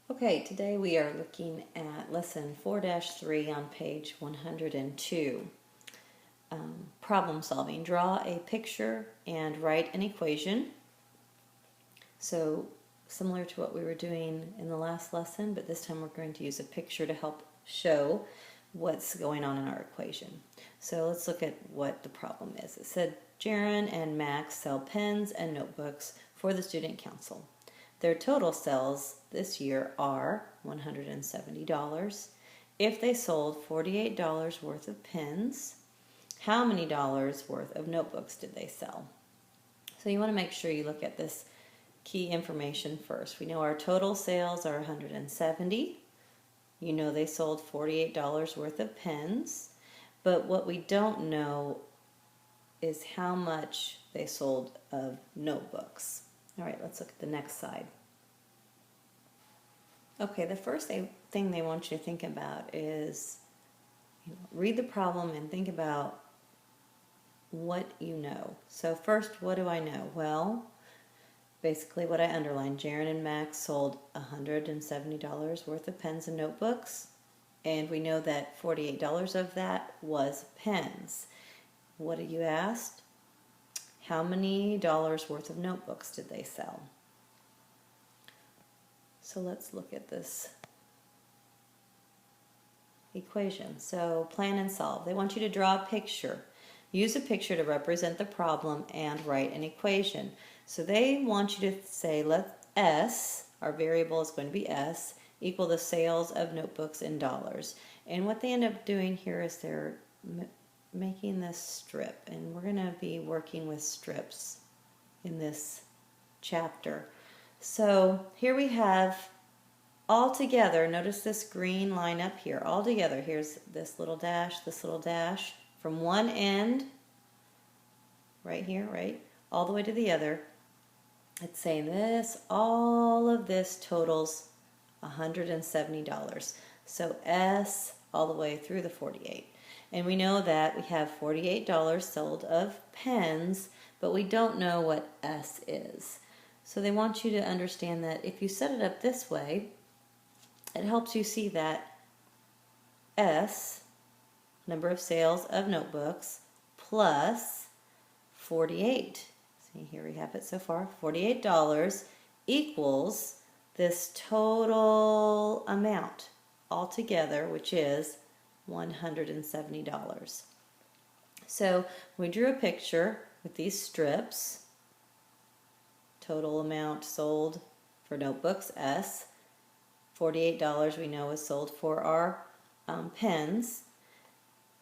Okay, today we are looking at lesson 4-3 on page 102. Problem solving. Draw a picture and write an equation. So similar to what we were doing in the last lesson, but this time we're going to use a picture to help show what's going on in our equation. So let's look at what the problem is. It said Jaron and Max sell pens and notebooks for the student council. Their total sales this year are $170. If they sold $48 worth of pens, how many dollars worth of notebooks did they sell? So you want to make sure you look at this key information first. We know our total sales are $170. You know they sold $48 worth of pens, but what we don't know is how much they sold of notebooks. All right, let's look at the next side. Okay, the first thing they want you to think about is read the problem and think about what you know. So first, what do I know? Well, basically what I underlined, Jaron and Max sold $170 worth of pens and notebooks, and we know that $48 of that was pens. What did you ask? How many dollars worth of notebooks did they sell? So let's look at this equation. So plan and solve. They want you to draw a picture. Use a picture to represent the problem and write an equation. So they want you to say, let S, our variable is going to be S, equal the sales of notebooks in dollars. And what they end up doing here is they're making this strip. And we're going to be working with strips in this chapter. So here we have all together, notice this green line up here, all together, here's this little dash, from one end, right here, right, all the way to the other. It's saying this, all of this totals $170. So S all the way through the 48. And we know that we have $48 sold of pens, but we don't know what S is. So they want you to understand that if you set it up this way, it helps you see that S, number of sales of notebooks, plus 48. See, here we have it so far. $48 equals this total amount altogether, which is $170. So we drew a picture with these strips. Total amount sold for notebooks, S. $48 we know is sold for our pens.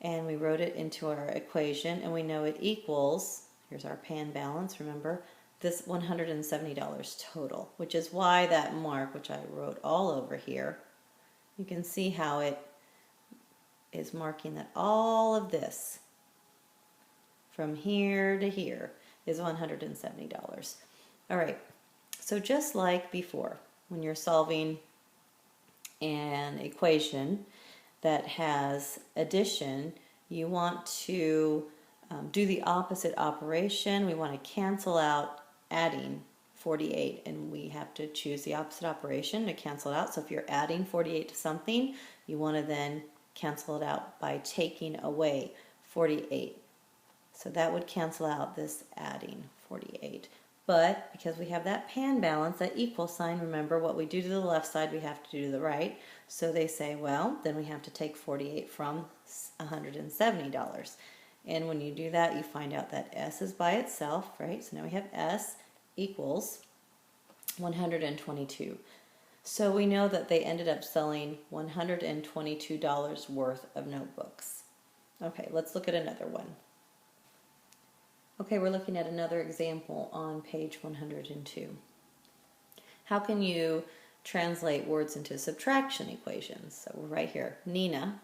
And we wrote it into our equation, and we know it equals, here's our pen balance, remember, this $170 total, which is why that mark, which I wrote all over here, you can see how it is marking that all of this from here to here is $170. All right, so just like before, when you're solving an equation that has addition, you want to do the opposite operation. We want to cancel out adding 48, and we have to choose the opposite operation to cancel it out. So if you're adding 48 to something, you want to then cancel it out by taking away 48. So that would cancel out this adding 48. But because we have that pan balance, that equal sign, remember what we do to the left side, we have to do to the right. So they say, well, then we have to take 48 from $170. And when you do that, you find out that S is by itself, right? So now we have S equals 122. So we know that they ended up selling $122 worth of notebooks. Okay, let's look at another one. Okay, we're looking at another example on page 102. How can you translate words into subtraction equations? So we're right here. Nina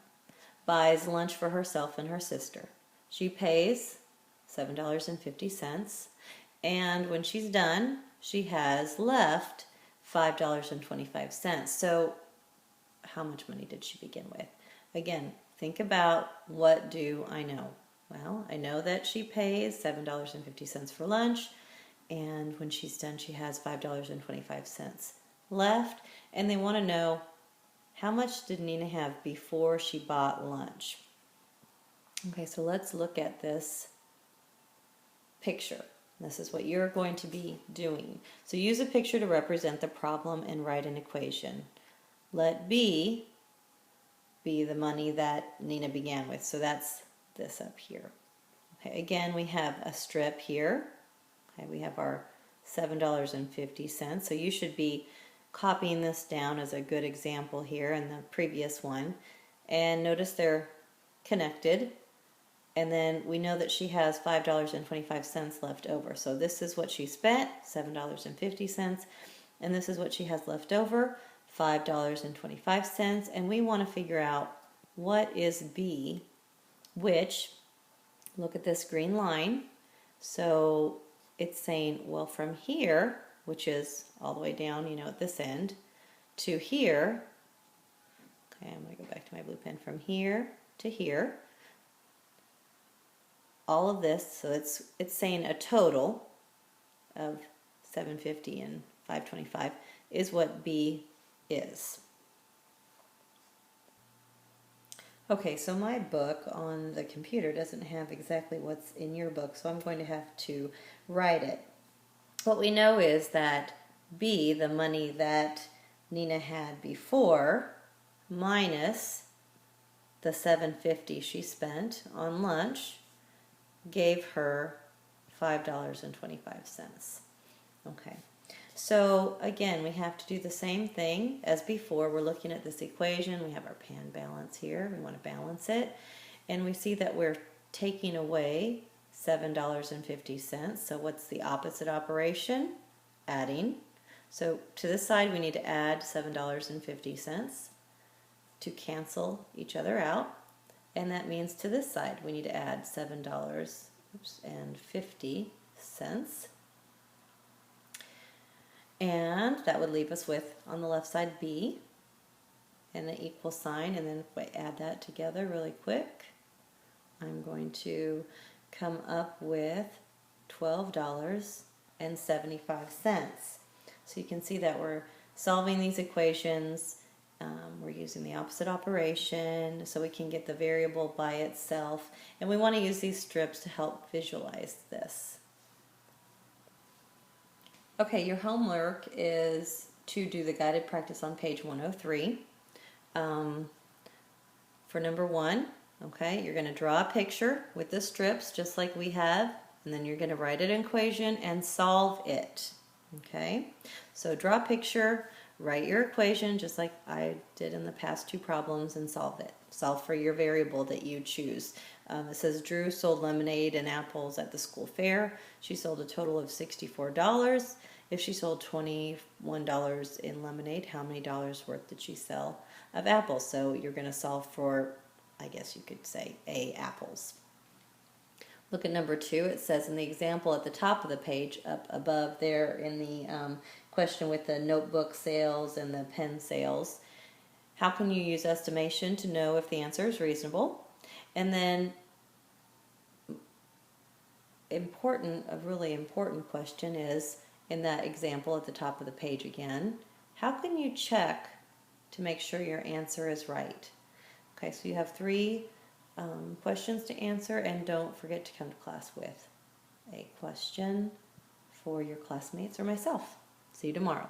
buys lunch for herself and her sister. She pays $7.50, and when she's done, she has left $5.25. So how much money did she begin with? Again, think about, what do I know? Well, I know that she pays $7.50 for lunch, and when she's done, she has $5.25 left, and they want to know how much did Nina have before she bought lunch. Okay, so let's look at this picture. This is what you're going to be doing. So use a picture to represent the problem and write an equation. Let B be the money that Nina began with. So that's this up here. Okay, again, we have a strip here. Okay, we have our $7.50. So you should be copying this down as a good example here in the previous one. And notice they're connected. And then we know that she has $5.25 left over. So this is what she spent, $7.50. And this is what she has left over, $5.25. And we want to figure out what is B, which, look at this green line. So it's saying, well, from here, which is all the way down, at this end, to here. Okay, I'm going to go back to my blue pen. From here to here. All of this, so it's saying a total of $7.50 and $5.25 is what B is. Okay, so my book on the computer doesn't have exactly what's in your book, so I'm going to have to write it. What we know is that B, the money that Nina had before, minus the $7.50 she spent on lunch, gave her $5.25. Okay, so again, we have to do the same thing as before. We're looking at this equation. We have our pan balance here. We want to balance it. And we see that we're taking away $7.50. So what's the opposite operation? Adding. So to this side, we need to add $7.50 to cancel each other out. And that means to this side, we need to add $7.50. And that would leave us with, on the left side, B and the equal sign. And then if I add that together really quick, I'm going to come up with $12.75. So you can see that we're solving these equations. We're using the opposite operation so we can get the variable by itself. And we want to use these strips to help visualize this. Okay, your homework is to do the guided practice on page 103. For number 1, okay, you're going to draw a picture with the strips just like we have, and then you're going to write an equation and solve it. Okay, so draw a picture, write your equation just like I did in the past 2 problems, and solve it. Solve for your variable that you choose. It says Drew sold lemonade and apples at the school fair. She sold a total of $64. If she sold $21 in lemonade, how many dollars worth did she sell of apples? So you're going to solve for, I guess you could say, A, apples. Look at number 2. It says in the example at the top of the page, up above there in the question with the notebook sales and the pen sales, how can you use estimation to know if the answer is reasonable? And then a really important question is, in that example at the top of the page again, how can you check to make sure your answer is right? Okay, so you have 3 questions to answer, and don't forget to come to class with a question for your classmates or myself. See you tomorrow.